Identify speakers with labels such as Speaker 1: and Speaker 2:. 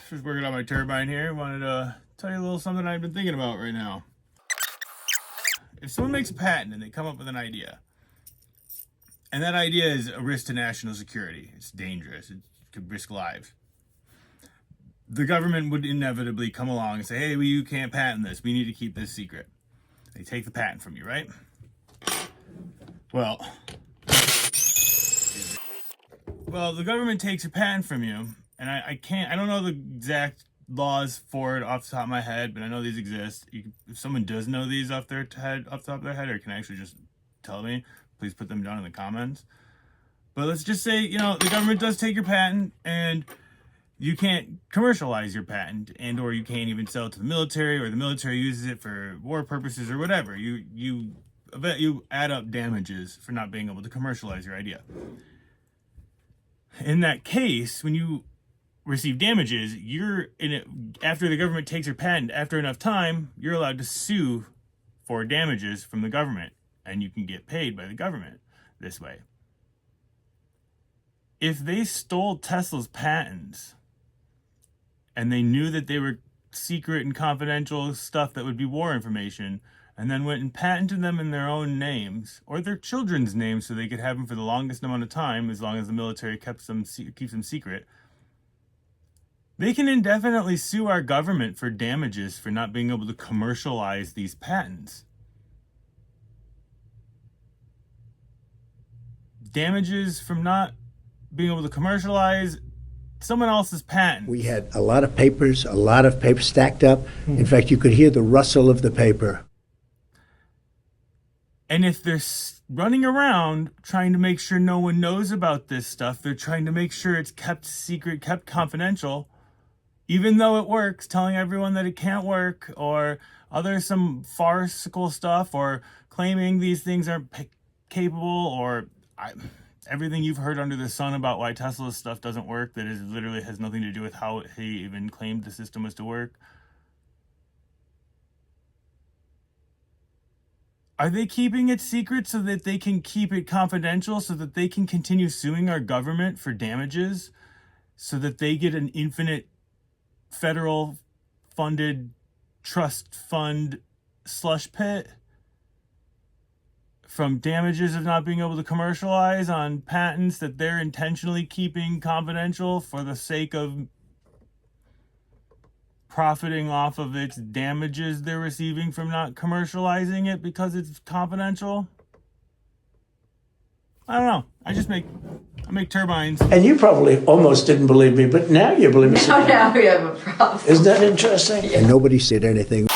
Speaker 1: Just working on my turbine here. Wanted to tell you a little something I've been thinking about right now. If someone makes a patent and they come up with an idea, and that idea is a risk to national security, it's dangerous, it could risk lives, the government would inevitably come along and say, hey, you can't patent this. We need to keep this secret. They take the patent from you, right? Well, the government takes your patent from you, and I don't know the exact laws for it off the top of my head, but I know these exist. If someone does know these off the top of their head, or can actually just tell me, please put them down in the comments. But let's just say, the government does take your patent, and you can't commercialize your patent, and or you can't even sell it to the military, or the military uses it for war purposes or whatever. You add up damages for not being able to commercialize your idea. In that case, when you receive damages, you're in it after the government takes your patent. After enough time, you're allowed to sue for damages from the government, and you can get paid by the government this way. If they stole Tesla's patents and they knew that they were secret and confidential stuff that would be war information, and then went and patented them in their own names or their children's names so they could have them for the longest amount of time, as long as the military keeps them secret, they can indefinitely sue our government for damages for not being able to commercialize these patents. Damages from not being able to commercialize someone else's patent.
Speaker 2: We had a lot of papers stacked up. In fact, you could hear the rustle of the paper.
Speaker 1: And if they're running around trying to make sure no one knows about this stuff, they're trying to make sure it's kept secret, kept confidential, even though it works, telling everyone that it can't work, or some farcical stuff, or claiming these things aren't capable, or everything you've heard under the sun about why Tesla's stuff doesn't work, that literally has nothing to do with how he even claimed the system was to work. Are they keeping it secret so that they can keep it confidential, so that they can continue suing our government for damages, so that they get an infinite federal funded trust fund slush pit from damages of not being able to commercialize on patents that they're intentionally keeping confidential for the sake of profiting off of its damages they're receiving from not commercializing it because it's confidential? I don't know. I make turbines.
Speaker 2: And you probably almost didn't believe me, but now you believe me.
Speaker 3: Now we have a problem.
Speaker 2: Isn't that interesting? And nobody said anything.